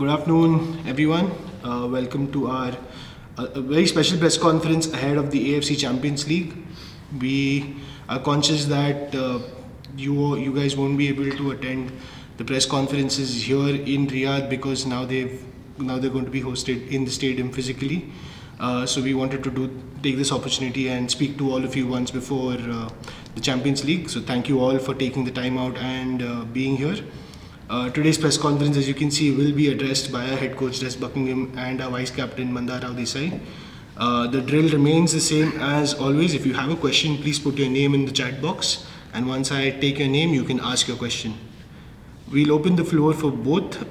Good afternoon, everyone. Welcome to our a very special press conference ahead of the AFC Champions League. We are conscious that you guys won't be able to attend the press conferences here in Riyadh because now they're going to be hosted in the stadium physically. So we wanted to take this opportunity and speak to all of you once before the Champions League. So thank you all for taking the time out and being here. Today's press conference, as you can see, will be addressed by our head coach Des Buckingham and our vice captain Mandar Rao Dessai. The drill remains the same as always. If you have a question, please put your name in the chat box, and once I take your name, you can ask your question. We'll open the floor for both.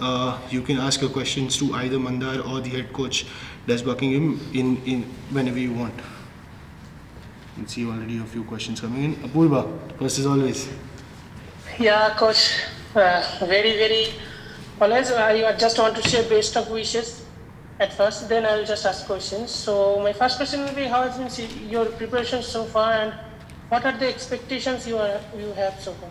You can ask your questions to either Mandar or the head coach Des Buckingham in whenever you want. You can see already a few questions coming in. Apurva, first as always. Yeah, coach. Very always I just want to share best of wishes at first, then I will just ask questions. So my first question will be, how has been your preparation so far, and what are the expectations you have so far?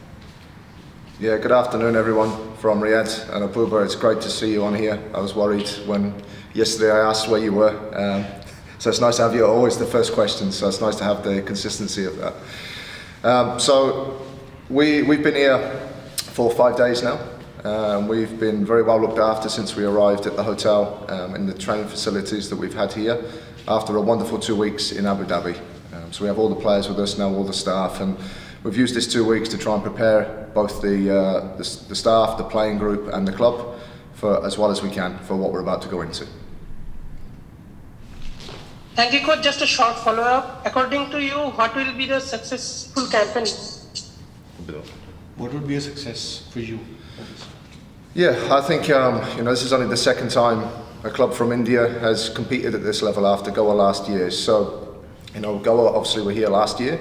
Yeah, good afternoon everyone from Riyadh, and Apurva, it's great to see you on here. I was worried when yesterday I asked where you were, so it's nice to have you always the first question, so it's nice to have the consistency of that. So we've been here for 5 days now. We've been very well looked after since we arrived at the hotel in the training facilities that we've had here after a wonderful 2 weeks in Abu Dhabi. So we have all the players with us now, all the staff, and we've used this 2 weeks to try and prepare both the staff, the playing group and the club for as well as we can for what we're about to go into. Thank you, coach. Just a short follow-up. According to you, what will be the successful campaign? What would be a success for you? Yeah, I think this is only the second time a club from India has competed at this level after Goa last year. So, Goa obviously were here last year.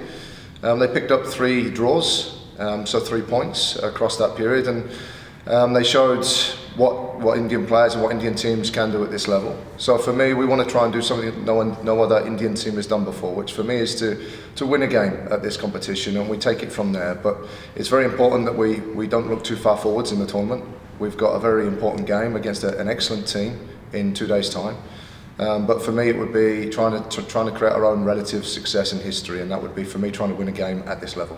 They picked up 3 draws, so 3 points across that period, and they showed what Indian players and what Indian teams can do at this level. So for me, we want to try and do something that no other Indian team has done before, which for me is to win a game at this competition, and we take it from there. But it's very important that we don't look too far forwards in the tournament. We've got a very important game against an excellent team in 2 days' time. But for me, it would be trying to create our own relative success in history, and that would be for me trying to win a game at this level.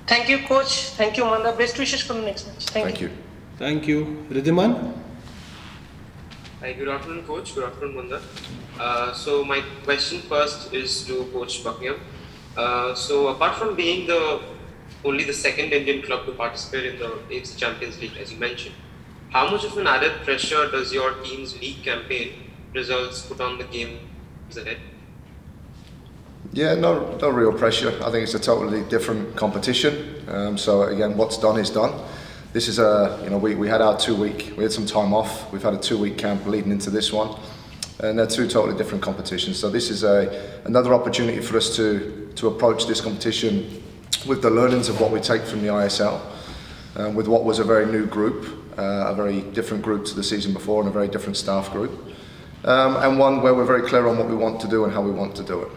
Thank you, coach. Thank you, Manda. Best wishes for the next match. Thank you. Thank you. Ridhiman? Hi, good afternoon, coach. Good afternoon, Mandar. So my question first is to Coach Buckingham. So apart from being only the second Indian club to participate in the AFC Champions League, as you mentioned, how much of an added pressure does your team's league campaign results put on the games ahead? Yeah, no real pressure. I think it's a totally different competition. So again, what's done is done. This is we had our 2 week. We had some time off. We've had a 2 week camp leading into this one, and they're 2 totally different competitions. So this is another opportunity for us to approach this competition with the learnings of what we take from the ISL, with what was a very new group, a very different group to the season before, and a very different staff group, and one where we're very clear on what we want to do and how we want to do it.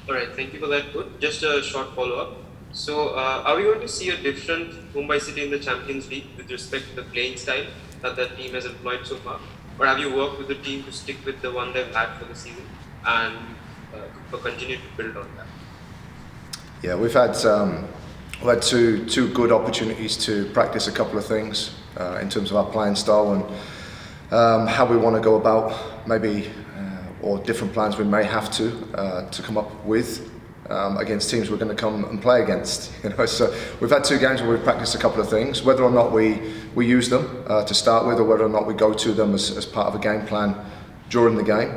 All right, thank you for that, Coach. Just a short follow-up. So, are we going to see a different Mumbai City in the Champions League with respect to the playing style that team has employed so far? Or have you worked with the team to stick with the one they've had for the season and continue to build on that? Yeah, we've had two good opportunities to practice a couple of things in terms of our playing style and how we want to go about maybe or different plans we may have to come up with against teams we're going to come and play against. So we've had 2 games where we've practiced a couple of things. Whether or not we use them to start with, or whether or not we go to them as part of a game plan during the game,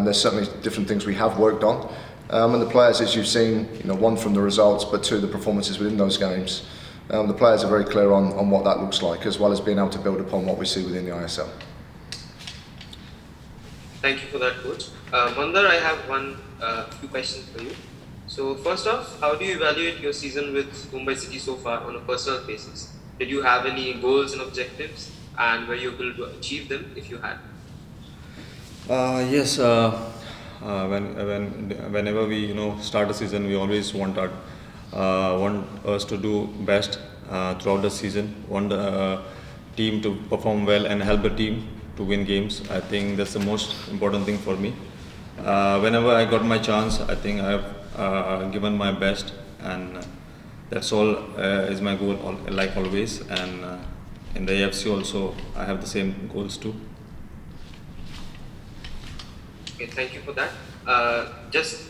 there's certainly different things we have worked on. And the players, as you've seen, one from the results, but 2 the performances within those games. The players are very clear on what that looks like, as well as being able to build upon what we see within the ISL. Thank you for that, Coach. Mandar, I have few questions for you. So first off, how do you evaluate your season with Mumbai City so far on a personal basis? Did you have any goals and objectives, and were you able to achieve them if you had? Yes. Whenever we start a season, we always want us to do best throughout the season. team to perform well and help the team to win games. I think that's the most important thing for me. Whenever I got my chance, I think I have given my best, and that's all is my goal, like always. And in the AFC also, I have the same goals too. Okay, thank you for that. This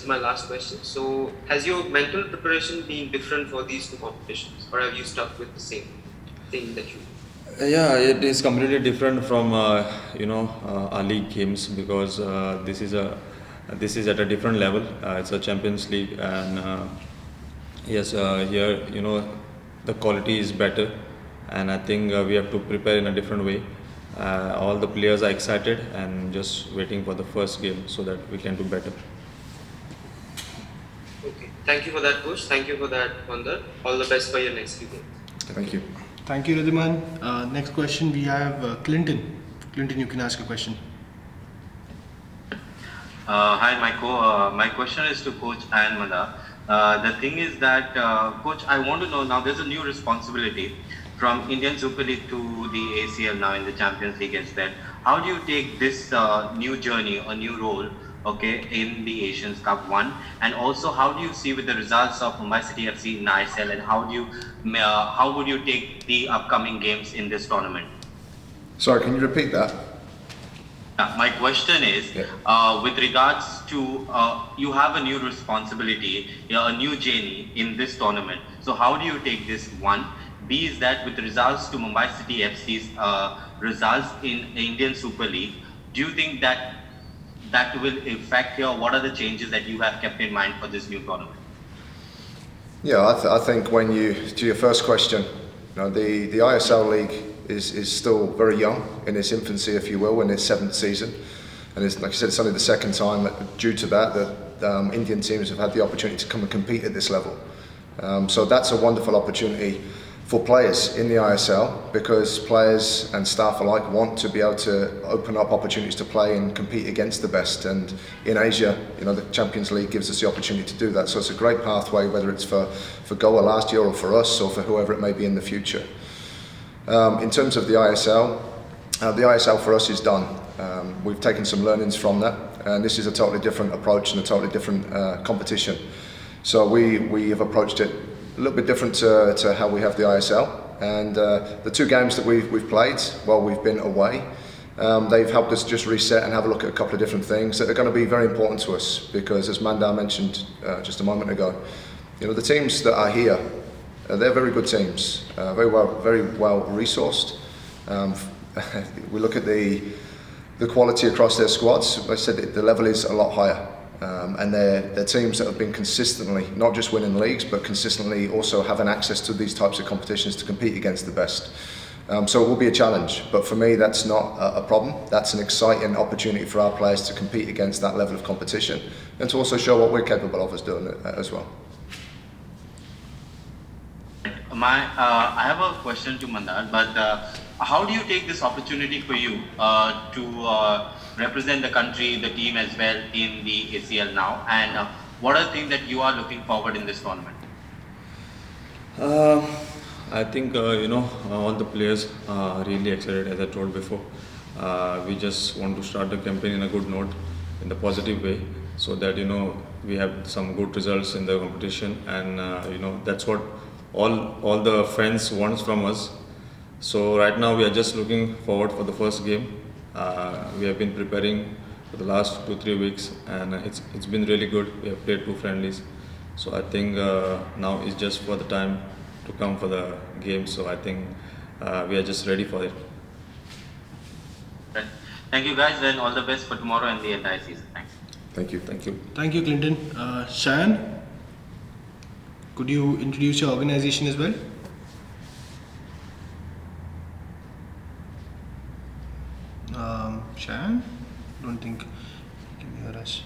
is my last question. So, has your mental preparation been different for these two competitions, or have you stuck with the same thing that you? Yeah, it is completely different from our league games, because this is at a different level. It's a Champions League, and yes, here the quality is better, and I think we have to prepare in a different way. All the players are excited and just waiting for the first game so that we can do better. Okay, thank you for that, coach. Thank you for that, Mandar. All the best for your next few games. Thank you. Thank you, Ridhiman. Next question we have Clinton. Clinton, you can ask a question. Hi, my question is to Coach and Mandar. The thing is that, Coach, I want to know now, there's a new responsibility from Indian Super League to the ACL now in the Champions League as well. How do you take this new journey or new role, okay, in the Asians Cup 1? And also, how do you see with the results of Mumbai City FC in ISL, and how would you take the upcoming games in this tournament? Sorry, can you repeat that? My question is, with regards to, you have a new responsibility, a new journey in this tournament. So how do you take this one? B is that with regards to Mumbai City FC's results in the Indian Super League, do you think that will affect your, what are the changes that you have kept in mind for this new tournament? Yeah, I think to your first question, the ISL League is still very young in its infancy, if you will, in its 7th season. And it's, like I said, it's only the second time that, due to that Indian teams have had the opportunity to come and compete at this level. So that's a wonderful opportunity for players in the ISL, because players and staff alike want to be able to open up opportunities to play and compete against the best. And in Asia, the Champions League gives us the opportunity to do that. So it's a great pathway, whether it's for Goa last year or for us or for whoever it may be in the future. In terms of the ISL for us is done. We've taken some learnings from that, and this is a totally different approach and a totally different competition. So we have approached it a little bit different to how we have the ISL. And the two games that we've played while we've been away, they've helped us just reset and have a look at a couple of different things that are going to be very important to us, because as Mandar mentioned just a moment ago, the teams that are here, they're very good teams, very well resourced. We look at the quality across their squads. Like I said, the level is a lot higher. And they're teams that have been consistently, not just winning leagues, but consistently also having access to these types of competitions to compete against the best. So it will be a challenge, but for me that's not a problem. That's an exciting opportunity for our players to compete against that level of competition, and to also show what we're capable of as doing it as well. I have a question to Mandar, but how do you take this opportunity for you to represent the country, the team as well in the ACL now, and what are the things that you are looking forward in this tournament? I think all the players are really excited, as I told before. We just want to start the campaign in a good note, in the positive way, so that we have some good results in the competition, and that's what all the fans wants from us. So right now we are just looking forward for the first game. We have been preparing for the last 2-3 weeks, and it's been really good. We have played 2 friendlies, so I think now is just for the time to come for the game. So I think we are just ready for it. Right. Thank you guys, and all the best for tomorrow and the entire season. Thanks. Thank you. Thank you, Clinton. Shayan, could you introduce your organization as well? Shayan? Don't think you can hear us.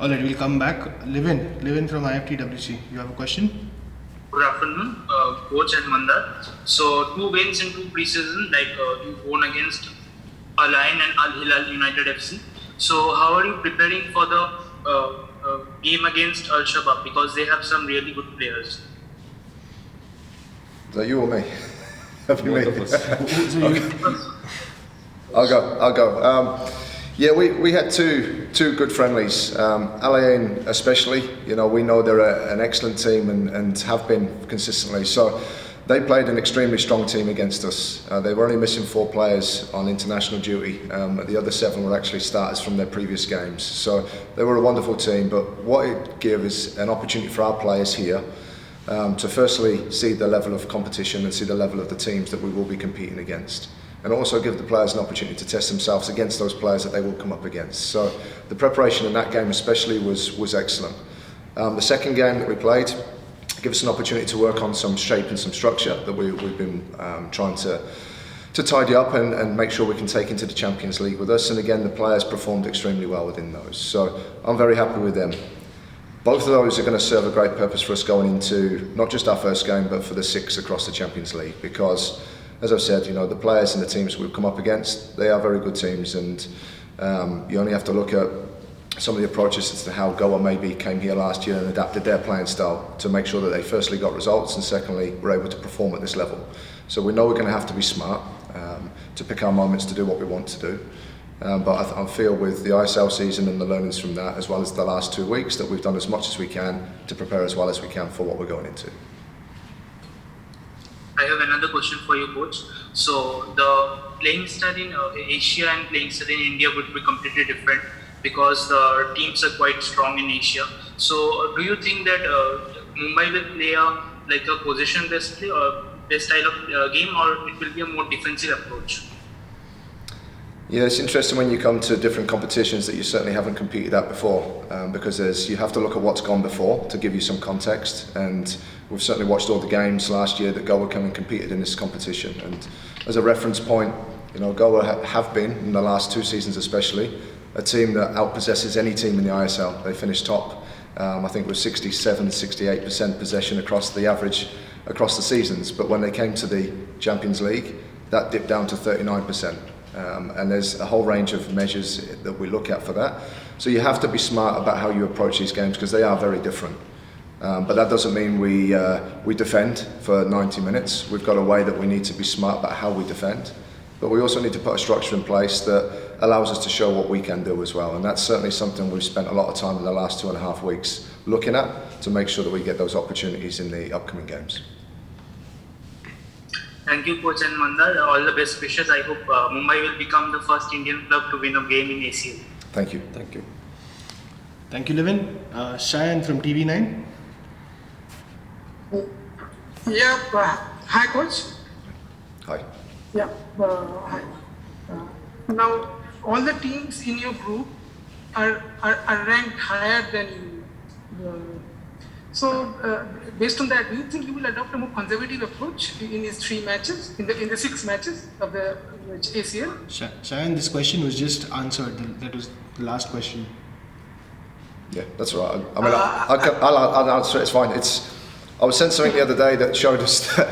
Alright, we'll come back. Livin from IFTWC, you have a question? Good afternoon, Coach and Mandar. So 2 wins in 2 preseason, like you won against Al Ain and Al Hilal United FC. So how are you preparing for the game against Al Shabab, because they have some really good players? Is that you or me? That'd be Both me. of us. So you, I'll go. Yeah, we had two good friendlies. Alain especially, we know they're an excellent team and have been consistently. So they played an extremely strong team against us. They were only missing 4 players on international duty. The other 7 were actually starters from their previous games. So they were a wonderful team. But what it gave is an opportunity for our players here to firstly see the level of competition and see the level of the teams that we will be competing against. And also give the players an opportunity to test themselves against those players that they will come up against. So the preparation in that game especially was excellent. The second game that we played gave us an opportunity to work on some shape and some structure that we've been trying to tidy up and make sure we can take into the Champions League with us. And again, the players performed extremely well within those. So I'm very happy with them. Both of those are going to serve a great purpose for us going into not just our first game, but for the 6 across the Champions League, because as I've said, the players and the teams we've come up against, they are very good teams, and you only have to look at some of the approaches as to how Goa maybe came here last year and adapted their playing style to make sure that they firstly got results and secondly were able to perform at this level. So we know we're going to have to be smart to pick our moments to do what we want to do. But I feel with the ISL season and the learnings from that, as well as the last 2 weeks, that we've done as much as we can to prepare as well as we can for what we're going into. I have another question for you, Coach. So the playing style in Asia and playing style in India would be completely different because the teams are quite strong in Asia. So do you think that Mumbai will play a possession-based play or based style of game, or it will be a more defensive approach? Yeah, it's interesting when you come to different competitions that you certainly haven't competed at before, because you have to look at what's gone before to give you some context. And we've certainly watched all the games last year that Goa came and competed in this competition. And as a reference point, Goa have been, in the last 2 seasons especially, a team that outpossesses any team in the ISL. They finished top, I think it was 67-68% possession across the average across the seasons. But when they came to the Champions League, that dipped down to 39%. And there's a whole range of measures that we look at for that. So you have to be smart about how you approach these games because they are very different. But that doesn't mean we defend for 90 minutes. We've got a way that we need to be smart about how we defend. But we also need to put a structure in place that allows us to show what we can do as well. And that's certainly something we've spent a lot of time in the last 2.5 weeks looking at to make sure that we get those opportunities in the upcoming games. Thank you, Coach and Mandar. All the best wishes. I hope Mumbai will become the first Indian club to win a game in ACL. Thank you. Thank you. thank you, Levin. Cheyenne from TV9. Yeah, hi, Coach. Hi. Yeah, hi. Now, all the teams in your group are ranked higher than you. So, based on that, do you think you will adopt a more conservative approach in these 3 matches, in the 6 matches of the ACL? Cheyenne, this question was just answered. That was the last question. Yeah, that's all right. I mean, I'll answer it. It's fine. I was sent something the other day that showed us that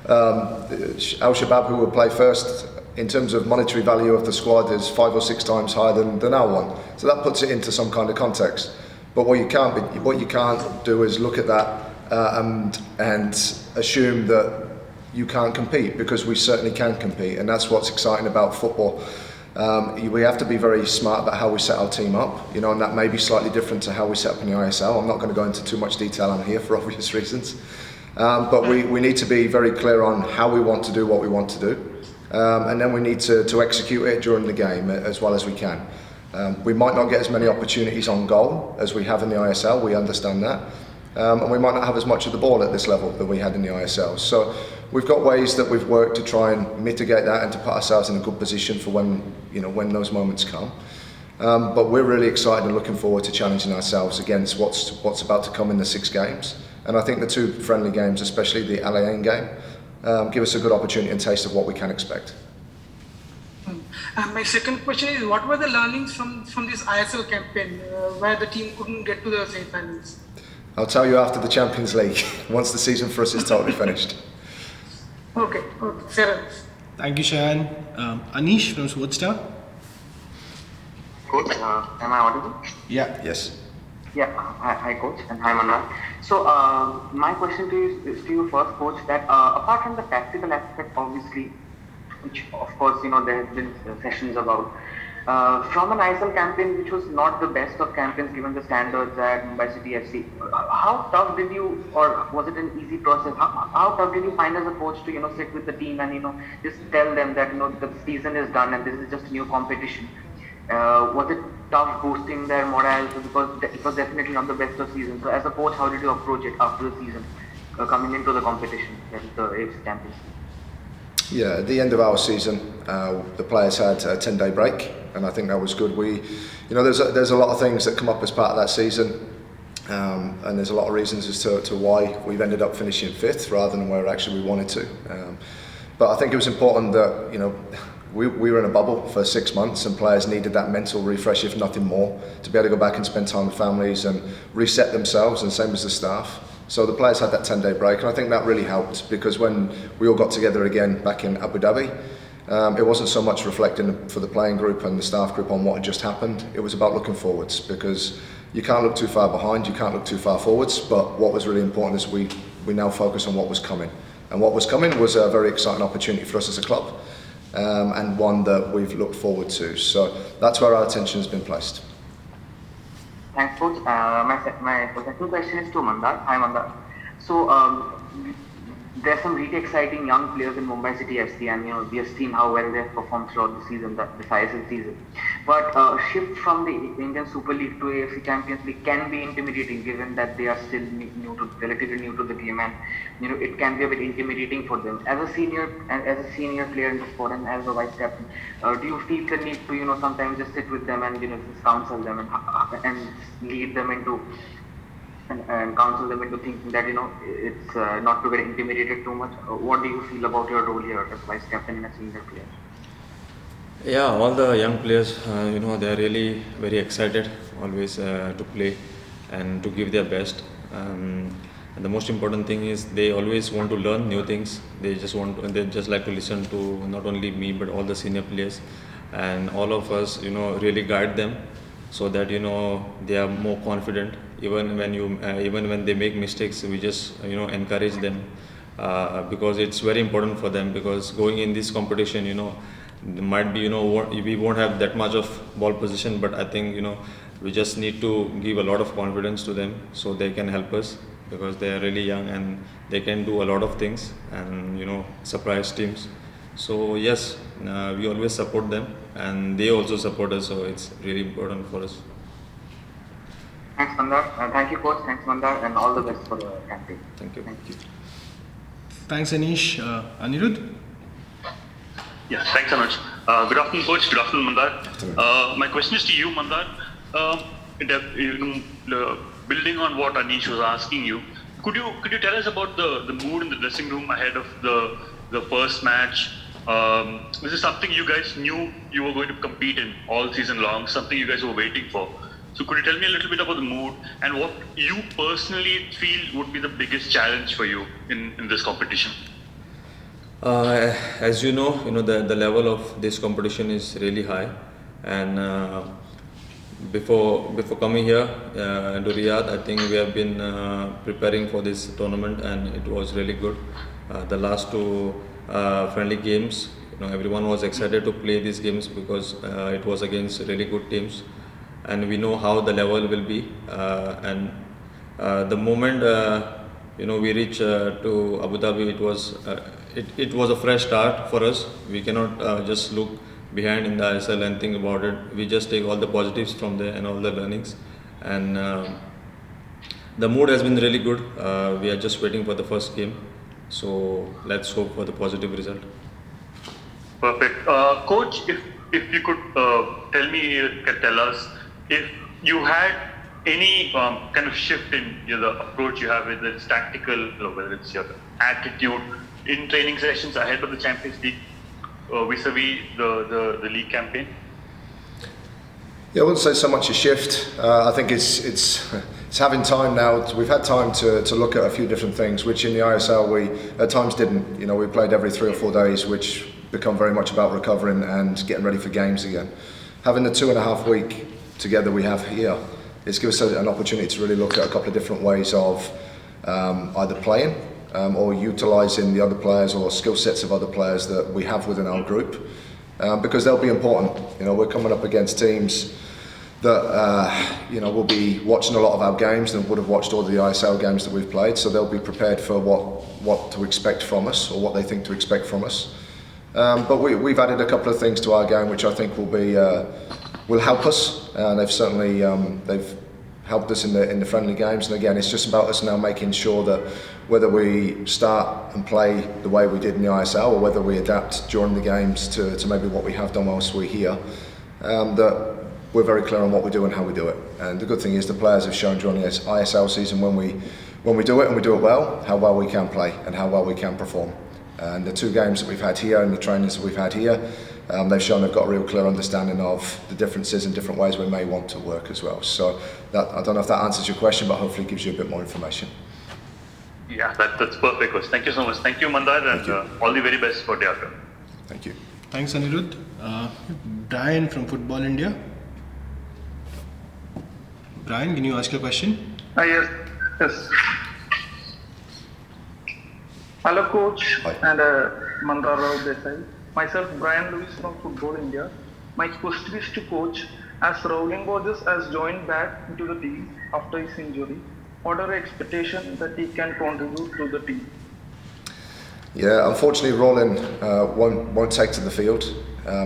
Al Shabab, who will play first in terms of monetary value of the squad, is 5 or 6 times higher than our one. So that puts it into some kind of context. But what you can't do is look at that and assume that you can't compete, because we certainly can compete, and that's what's exciting about football. We have to be very smart about how we set our team up, and that may be slightly different to how we set up in the ISL. I'm not going to go into too much detail on here for obvious reasons, but we need to be very clear on how we want to do what we want to do, and then we need to execute it during the game as well as we can. We might not get as many opportunities on goal as we have in the ISL, we understand that, and we might not have as much of the ball at this level that we had in the ISL. So we've got ways that we've worked to try and mitigate that and to put ourselves in a good position for when those moments come. But we're really excited and looking forward to challenging ourselves against what's about to come in the 6 games. And I think the 2 friendly games, especially the Alain game, give us a good opportunity and taste of what we can expect. My second question is, what were the learnings from this ISL campaign where the team couldn't get to the semi-finals? I'll tell you after the Champions League, once the season for us is totally finished. Okay, fair enough. Thank you, Cheyenne. Anish from Sportstar. Coach, am I audible? Yeah. Yes. Yeah, hi coach, and hi Mandar. So my question to you is to you first, coach. That apart from the tactical aspect, obviously, which of course there have been sessions about. From an ISL campaign, which was not the best of campaigns given the standards at Mumbai City FC, how tough did you, or was it an easy process? How tough did you find as a coach to sit with the team and just tell them that the season is done and this is just a new competition? Was it tough boosting their morale because it was definitely not the best of seasons? So as a coach, how did you approach it after the season, coming into the competition, that is the AFC Champions League? Yeah, at the end of our season, the players had a 10-day break, and I think that was good. There's a lot of things that come up as part of that season, and there's a lot of reasons as to why we've ended up finishing fifth rather than where actually we wanted to. But I think it was important that we were in a bubble for 6 months, and players needed that mental refresh, if nothing more, to be able to go back and spend time with families and reset themselves, and same as the staff. So the players had that 10-day break, and I think that really helped, because when we all got together again back in Abu Dhabi, it wasn't so much reflecting for the playing group and the staff group on what had just happened. It was about looking forwards, because you can't look too far behind, you can't look too far forwards, but what was really important is we now focus on what was coming. And what was coming was a very exciting opportunity for us as a club, and one that we've looked forward to. So that's where our attention has been placed. Thanks, coach. My second question is to Mandar. Hi, Mandar. So there's some really exciting young players in Mumbai City FC, and we have seen how well they've performed throughout the season, the ISL season. But shift from the Indian Super League to AFC Champions League can be intimidating, given that they are still relatively new to the game, and it can be a bit intimidating for them. As a senior player in the sport and as a vice captain, do you feel the need to sometimes just sit with them and just counsel them and lead them into and counsel them into thinking that it's not to get intimidated too much? What do you feel about your role here as vice captain and a senior player? Yeah, all the young players, they are really very excited always to play and to give their best. And the most important thing is they always want to learn new things. They just like to listen to not only me but all the senior players, and all of us, really guide them so that they are more confident. Even when they make mistakes, we just encourage them, because it's very important for them. Because going in this competition, might be we won't have that much of ball position, but I think we just need to give a lot of confidence to them so they can help us, because they are really young and they can do a lot of things and surprise teams. So yes, we always support them and they also support us, so it's really important for us. Thanks, Mandar. Thank you, coach. Thanks, Mandar, and all the best for the campaign. Thank you. Thanks, Anish. Anirudh? Yeah, thanks, Anuj. Good afternoon, coach. Good afternoon, Mandar. My question is to you, Mandar. Building on what Anish was asking you, could you tell us about the mood in the dressing room ahead of the first match? This is something you guys knew you were going to compete in all season long, something you guys were waiting for. So could you tell me a little bit about the mood and what you personally feel would be the biggest challenge for you in this competition? As you know, the level of this competition is really high, and before coming here to Riyadh, I think we have been preparing for this tournament, and it was really good. The last two friendly games, everyone was excited to play these games because it was against really good teams, and we know how the level will be. And the moment we reach to Abu Dhabi, it was a fresh start for us. We cannot just look behind in the ISL and think about it. We just take all the positives from there and all the learnings, and the mood has been really good. We are just waiting for the first game, so let's hope for the positive result. Perfect. Coach, if you could tell us if you had any kind of shift in the approach you have, whether it's tactical, whether it's your attitude in training sessions ahead of the Champions League, vis-a-vis the league campaign? Yeah, I wouldn't say so much a shift. I think it's having time now. We've had time to look at a few different things, which in the ISL we at times didn't. We played every 3 or 4 days, which become very much about recovering and getting ready for games again. Having the 2.5 week together we have here it's given us an opportunity to really look at a couple of different ways of either playing or utilising the other players or skill sets of other players that we have within our group, because they'll be important. You know, we're coming up against teams that you know, will be watching a lot of our games and would have watched all the ISL games that we've played, so they'll be prepared for what to expect from us or what they think to expect from us. But we've added a couple of things to our game which I think will help us, and they've certainly they've helped us in the friendly games. And again, it's just about us now making sure that whether we start and play the way we did in the ISL or whether we adapt during the games to maybe what we have done whilst we're here, that we're very clear on what we do and how we do it. And the good thing is the players have shown during the ISL season when we do it and we do it well, how well we can play and how well we can perform. And the two games that we've had here and the trainings that we've had here, they've shown they've got a real clear understanding of the differences and different ways we may want to work as well. So that, I don't know if that answers your question, but hopefully gives you a bit more information. Yeah, that's perfect, coach. Thank you so much. Thank you, Mandar, and all the very best for the outcome. Thank you. Thanks, Anirudh. Brian from Football India. Brian, can you ask your question? Yes. Hello, coach. Hi. And Mandar Rao Dessai. Myself, Brian Lewis from Football India. My question is to coach. As Rowling Borges has joined back into the team after his injury, what are the expectations that he can contribute to the team? Yeah, unfortunately, Roland won't take to the field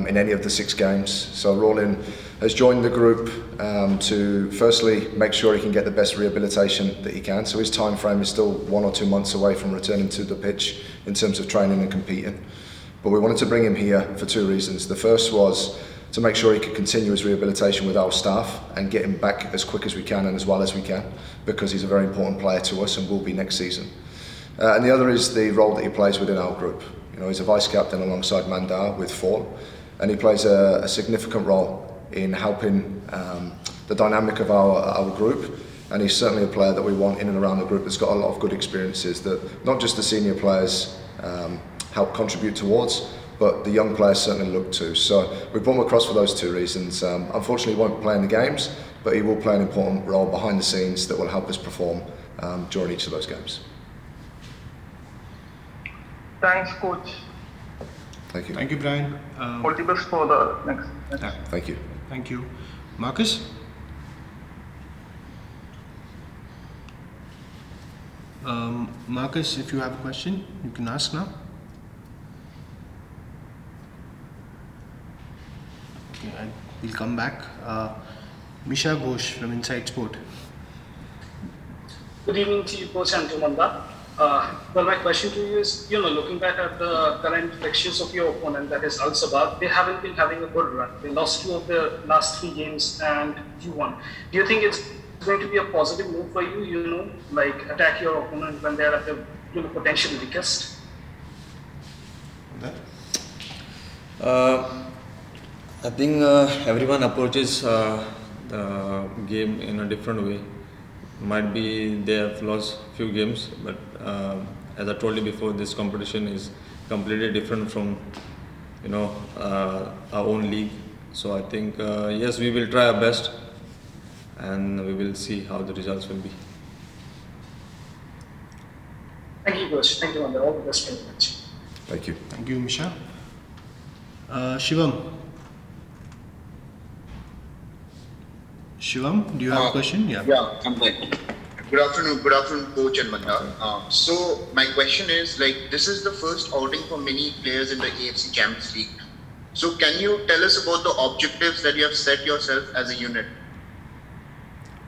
in any of the 6 games. So Roland has joined the group to firstly make sure he can get the best rehabilitation that he can. So his time frame is still 1 or 2 months away from returning to the pitch in terms of training and competing. But we wanted to bring him here for 2 reasons. The first was to make sure he could continue his rehabilitation with our staff and get him back as quick as we can and as well as we can, because he's a very important player to us and will be next season. And the other is the role that he plays within our group. You know, he's a vice captain alongside Mandar with 4, and he plays a significant role in helping the dynamic of our group. And he's certainly a player that we want in and around the group that's got a lot of good experiences that not just the senior players help contribute towards, but the young players certainly look to. So we brought him across for those 2 reasons. Unfortunately, he won't play in the games, but he will play an important role behind the scenes that will help us perform during each of those games. Thanks, coach. Thank you. Thank you, Brian. All the best for the next match. Thank you. Thank you. Marcus? Marcus, if you have a question, you can ask now. Okay, we'll come back. Misha Ghosh from Inside Sport. Good evening to you, Coach, and to Mandar. Well, my question to you is, looking back at the current fixtures of your opponent, that is Al Shabab, they haven't been having a good run. They lost 2 of their last 3 games and you won. Do you think it's going to be a positive move for you, like attack your opponent when they're at the potentially weakest? I think everyone approaches the game in a different way. Might be they have lost few games, but as I told you before, this competition is completely different from our own league. So I think yes, we will try our best, and we will see how the results will be. Thank you, Coach. Thank you, Mandar. All the best for the match. Thank you. Thank you, Misha. Shivam. Shivam, do you have a question? Yeah, I'm there. Good afternoon, Coach and Mandar. So my question is, this is the first outing for many players in the AFC Champions League. So can you tell us about the objectives that you have set yourself as a unit?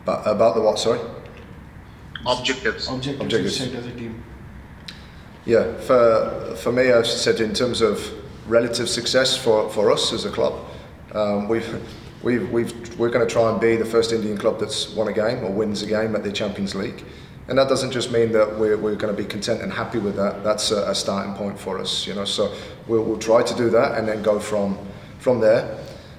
About the what, sorry? Objectives. Objectives set as a team. Yeah, for me, I've said in terms of relative success for us as a club, we're going to try and be the first Indian club that's won a game or wins a game at the Champions League. And that doesn't just mean that we're going to be content and happy with that. That's a starting point for us, So we'll try to do that and then go from there.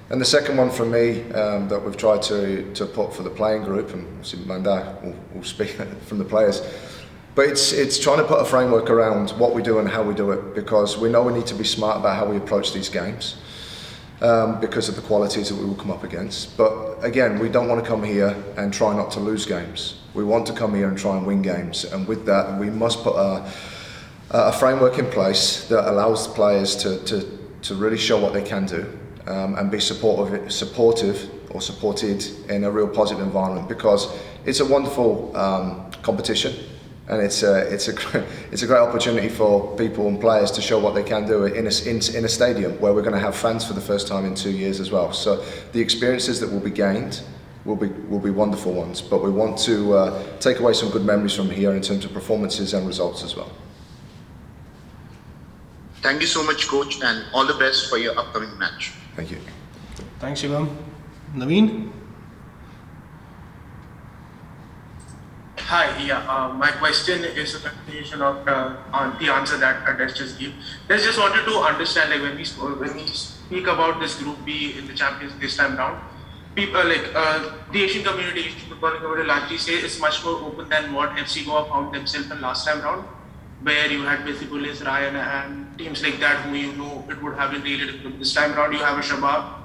And the second one for me that we've tried to put for the playing group, and obviously Mandar will speak from the players, but it's trying to put a framework around what we do and how we do it, because we know we need to be smart about how we approach these games. because of the qualities that we will come up against. But again, we don't want to come here and try not to lose games. We want to come here and try and win games, and with that we must put a framework in place that allows the players to really show what they can do, and be supportive or supported in a real positive environment, because it's a wonderful competition, and it's a great opportunity for people and players to show what they can do in a stadium where we're going to have fans for the first time in 2 years as well. So the experiences that will be gained will be wonderful ones, but we want to take away some good memories from here in terms of performances and results as well. Thank you so much, Coach, and all the best for your upcoming match. Thank you. Thanks, Shivam. Naveen? Hi, my question is a continuation of on the answer that Des just gave. Des just wanted to understand, like when we speak about this Group B in the Champions this time round, people like the Asian community, Asian football community largely say it's much more open than what FC Goa found themselves in last time round, where you had basically Ryan and teams like that who it would have been really difficult. This time round you have a Shabab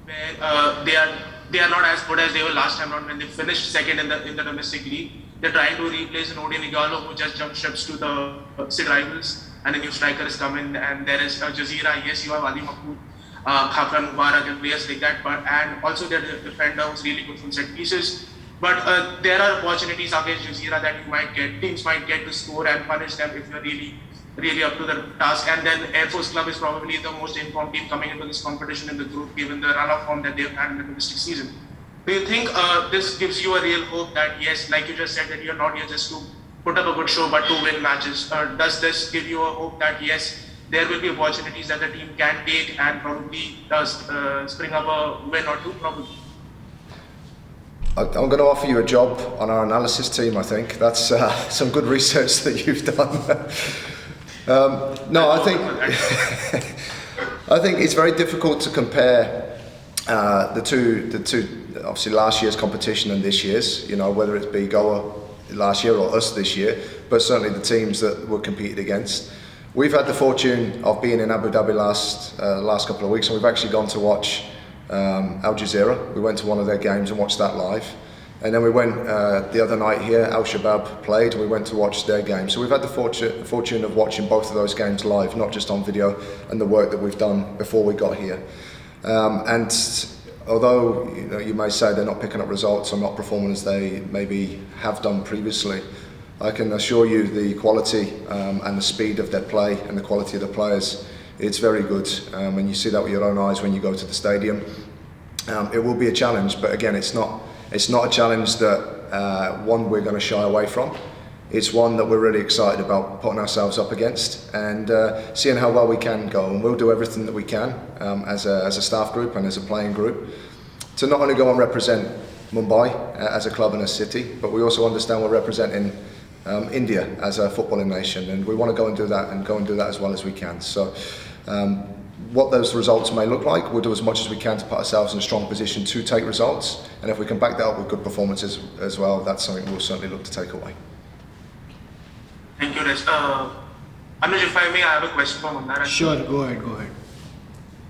where they are not as good as they were last time round when they finished second in the domestic league. They're trying to replace an Odi Nigalo who just jumped ships to the rivals, and a new striker is coming, and there is Jazeera. Yes, you have Ali Mahmood, Khafran Mubarak and players like that, and also their defender who's really good from set pieces. But there are opportunities against Jazeera that teams might get to score and punish them if you're really up to the task. And then Air Force Club is probably the most informed team coming into this competition in the group, given the run of form that they've had in the domestic season. Do you think this gives you a real hope that, yes, like you just said, that you're not here just to put up a good show, but to win matches? Does this give you a hope that, yes, there will be opportunities that the team can take and probably spring up a win or two, probably? I'm going to offer you a job on our analysis team. I think that's some good research that you've done. No, I think it's very difficult to compare the two. Obviously, last year's competition and this year's. Whether it be Goa last year or us this year, but certainly the teams that were competed against. We've had the fortune of being in Abu Dhabi last couple of weeks, and we've actually gone to watch Al Jazeera. We went to one of their games and watched that live, and then we went the other night here. Al Shabab played, and we went to watch their game. So we've had the fortune of watching both of those games live, not just on video, and the work that we've done before we got here. And although you may say they're not picking up results or not performing as they maybe have done previously, I can assure you the quality and the speed of their play and the quality of the players, it's very good, and you see that with your own eyes when you go to the stadium. It will be a challenge, but again, it's not a challenge that one we're going to shy away from. It's one that we're really excited about putting ourselves up against and seeing how well we can go. And we'll do everything that we can as a staff group and as a playing group to not only go and represent Mumbai as a club and a city, but we also understand we're representing India as a footballing nation, and we want to go and do that as well as we can. So what those results may look like, we'll do as much as we can to put ourselves in a strong position to take results, and if we can back that up with good performances as well, that's something we'll certainly look to take away. Thank you, Des. Anuj, if I may, I have a question for Mandar. Sure, go ahead.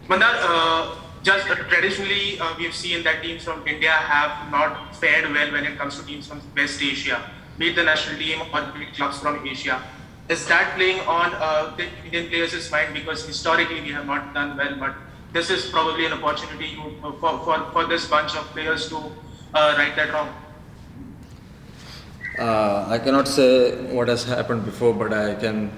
Mandar, just traditionally, we've seen that teams from India have not fared well when it comes to teams from West Asia, be it the national team or be it clubs from Asia. Is that playing on the Indian players' mind? Because historically we have not done well, but this is probably an opportunity for this bunch of players to right that wrong. I cannot say what has happened before, but I can,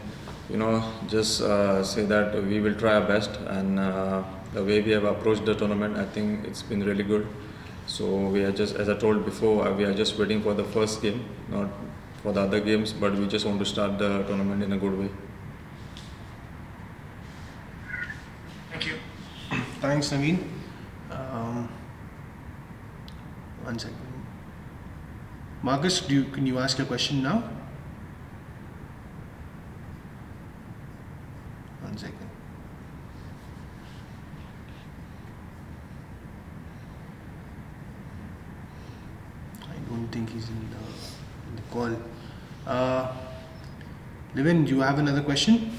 just say that we will try our best, and the way we have approached the tournament, I think it's been really good. So we are just, as I told before, we are just waiting for the first game, not for the other games, but we just want to start the tournament in a good way. Thank you. Thanks, Naveen. One second. Marcus, can you ask your question now? One second. I don't think he's in the call. Levin, do you have another question?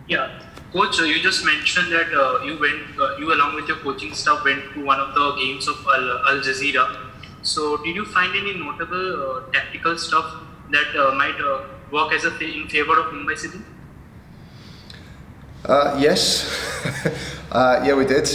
Yeah. Coach, you just mentioned that you along with your coaching staff went to one of the games of Al Jazeera. So, did you find any notable tactical stuff that might work as in favor of Mumbai City? Yes, yeah, we did.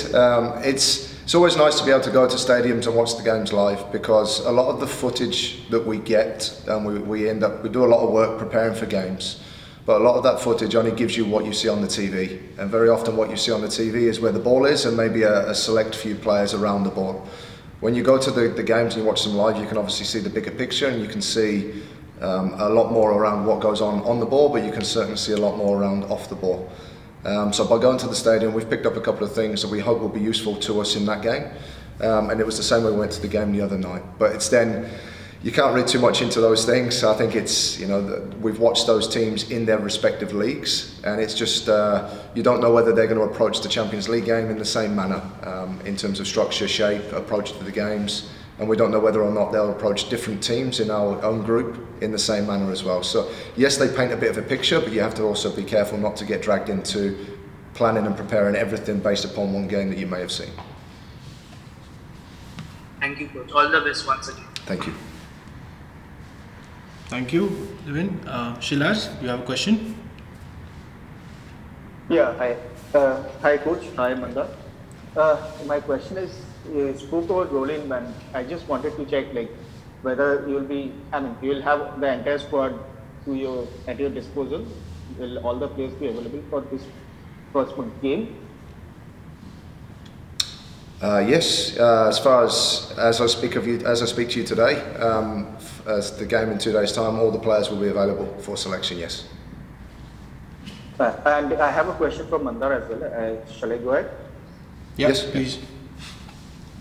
It's always nice to be able to go to stadiums and watch the games live, because a lot of the footage that we get, we do a lot of work preparing for games. But a lot of that footage only gives you what you see on the TV, and very often what you see on the TV is where the ball is and maybe a select few players around the ball. When you go to the games and you watch them live, you can obviously see the bigger picture, and you can see a lot more around what goes on the ball, but you can certainly see a lot more around off the ball. So by going to the stadium, we've picked up a couple of things that we hope will be useful to us in that game, and it was the same way we went to the game the other night. But it's then, you can't read too much into those things. I think it's, we've watched those teams in their respective leagues, and it's just, you don't know whether they're going to approach the Champions League game in the same manner, in terms of structure, shape, approach to the games, and we don't know whether or not they'll approach different teams in our own group in the same manner as well. So yes, they paint a bit of a picture, but you have to also be careful not to get dragged into planning and preparing everything based upon one game that you may have seen. Thank you, Coach. All the best once again. Thank you. Thank you, Devin. Shilaj, you have a question? Yeah, hi. Hi, Coach. Hi, Mandar. My question is, you spoke about rolling, and I just wanted to check, whether you'll have the entire squad at your disposal. Will all the players be available for this first game? Yes, as far as I speak to you today, as the game in 2 days' time, all the players will be available for selection. Yes. And I have a question from Mandar as well. Shall I go ahead? Yes, please.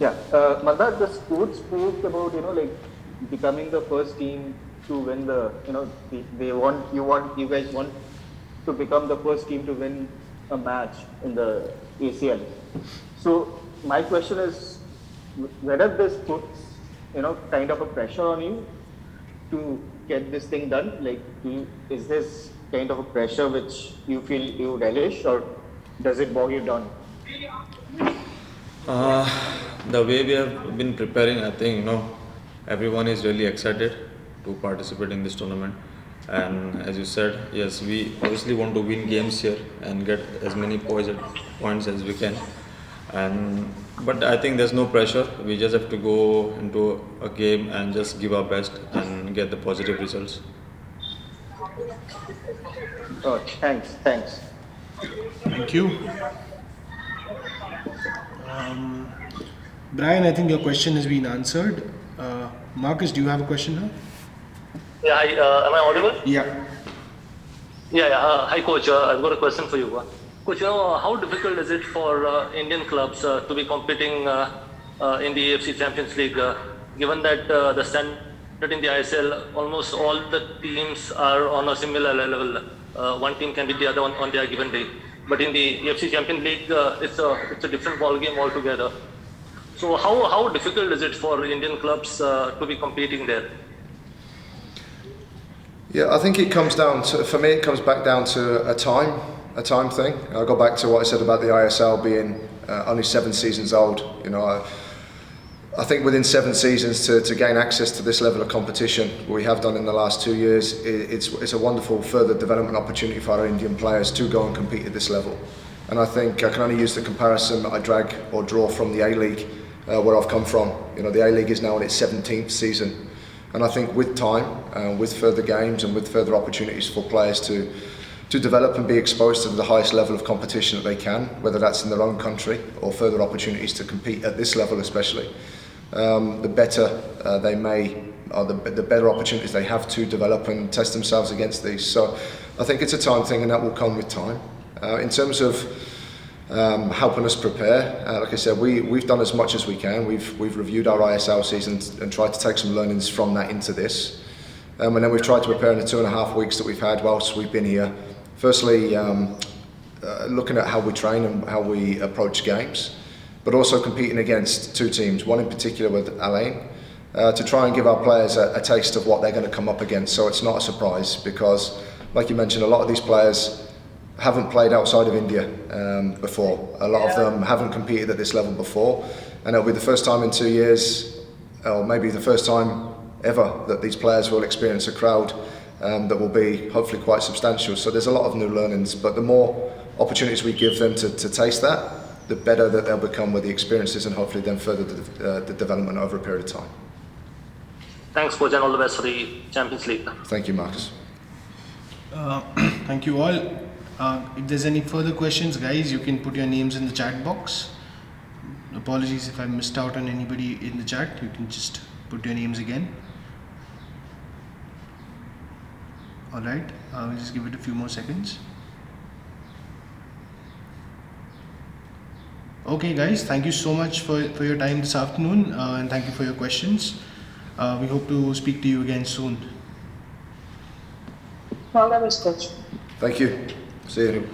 Yeah, Mandar, the coach spoke about becoming the first team to win the you guys want to become the first team to win a match in the ACL. So my question is, whether this puts kind of a pressure on you to get this thing done? Is this kind of a pressure which you feel you relish, or does it bog you down? The way we have been preparing, I think everyone is really excited to participate in this tournament. And as you said, yes, we obviously want to win games here and get as many points as we can. But I think there's no pressure. We just have to go into a game and just give our best and get the positive results. Oh, thanks. Thank you. Brian, I think your question has been answered. Marcus, do you have a question now? Yeah, hi, am I audible? Yeah. Hi, Coach. I've got a question for you. Coach, how difficult is it for Indian clubs to be competing in the AFC Champions League, given that the standard in the ISL, almost all the teams are on a similar level. One team can beat the other on their given day. But in the AFC Champions League, it's a different ball game altogether. So how difficult is it for Indian clubs to be competing there? Yeah, I think it comes back down to a time thing. I'll go back to what I said about the ISL being only 7 seasons old. I think within 7 seasons to gain access to this level of competition, we have done in the last 2 years, it's a wonderful further development opportunity for our Indian players to go and compete at this level. And I think I can only use the comparison that I drag or draw from the A-League, where I've come from. The A-League is now in its 17th season. And I think with time, with further games and with further opportunities for players to develop and be exposed to the highest level of competition that they can, whether that's in their own country or further opportunities to compete at this level especially, the better the better opportunities they have to develop and test themselves against these. So I think it's a time thing, and that will come with time. In terms of helping us prepare, like I said, we've done as much as we can. We've reviewed our ISL season and tried to take some learnings from that into this. And then we've tried to prepare in the 2.5 weeks that we've had whilst we've been here. Firstly, looking at how we train and how we approach games, but also competing against 2 teams, one in particular with Alain, to try and give our players a taste of what they're going to come up against. So it's not a surprise, because, like you mentioned, a lot of these players haven't played outside of India before. A lot of them haven't competed at this level before, and it'll be the first time in 2 years, or maybe the first time ever, that these players will experience a crowd that will be hopefully quite substantial. So there's a lot of new learnings, but the more opportunities we give them to taste that, the better that they'll become with the experiences, and hopefully then further the development over a period of time. Thanks, coach, and all the best for the Champions League. Thank you, Marcus. Thank you all. If there's any further questions, guys, you can put your names in the chat box. Apologies if I missed out on anybody in the chat. You can just put your names again. Alright, we'll just give it a few more seconds. Okay guys, thank you so much for your time this afternoon, and thank you for your questions. We hope to speak to you again soon. All the best, coach. Thank you. See you.